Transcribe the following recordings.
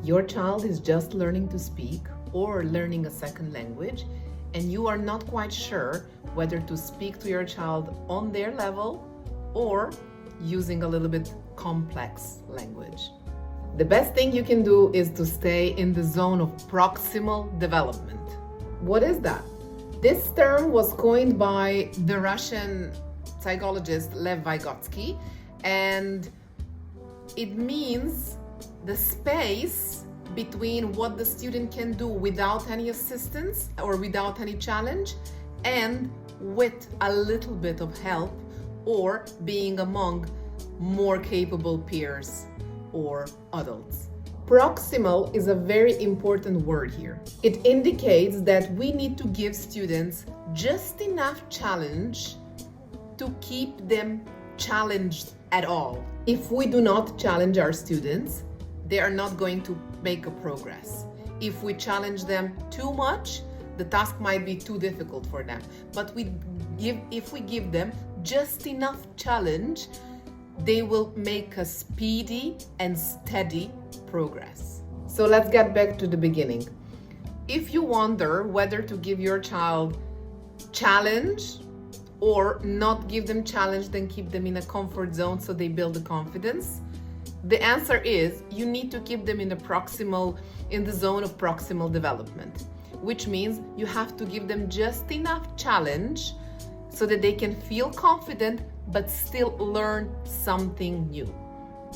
Your child is just learning to speak or learning a second language, and you are not quite sure whether to speak to your child on their level or using a little bit complex language. The best thing you can do is to stay in the zone of proximal development. What is that? This term was coined by the Russian psychologist Lev Vygotsky, and it means the space between what the student can do without any assistance or without any challenge and with a little bit of help or being among more capable peers or adults. Proximal is a very important word here. It indicates that we need to give students just enough challenge to keep them challenged at all. If we do not challenge our students, they are not going to make a progress. If we challenge them too much, the task might be too difficult for them. But if we give them just enough challenge, they will make a speedy and steady progress. So let's get back to the beginning. If you wonder whether to give your child challenge or not give them challenge, then keep them in a comfort zone so they build the confidence, the answer is you need to keep them in the zone of proximal development, which means you have to give them just enough challenge so that they can feel confident but still learn something new.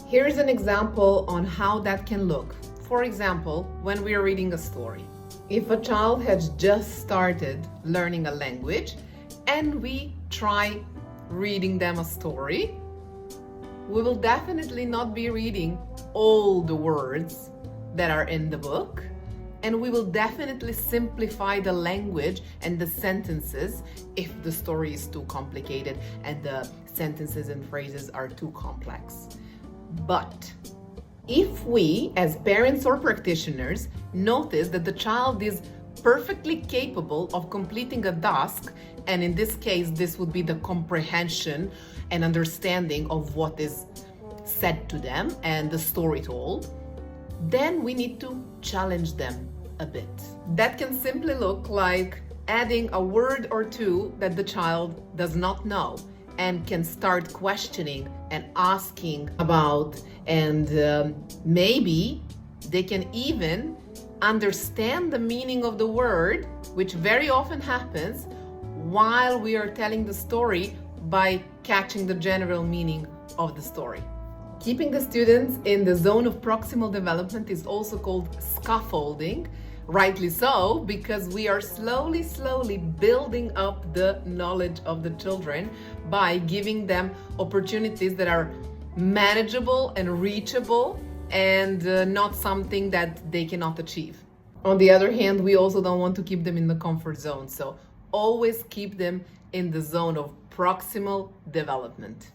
Here's an example on how that can look. For example, when we are reading a story. If a child has just started learning a language and we try reading them a story, we will definitely not be reading all the words that are in the book, and we will definitely simplify the language and the sentences if the story is too complicated and the sentences and phrases are too complex. But if we, as parents or practitioners, notice that the child is perfectly capable of completing a task, and in this case, this would be the comprehension and understanding of what is said to them and the story told, then we need to challenge them a bit. That can simply look like adding a word or two that the child does not know and can start questioning and asking about, and maybe they can even understand the meaning of the word, which very often happens while we are telling the story by catching the general meaning of the story. Keeping the students in the zone of proximal development is also called scaffolding, rightly so, because we are slowly building up the knowledge of the children by giving them opportunities that are manageable and reachable and not something that they cannot achieve. On the other hand, we also don't want to keep them in the comfort zone, so always keep them in the zone of proximal development.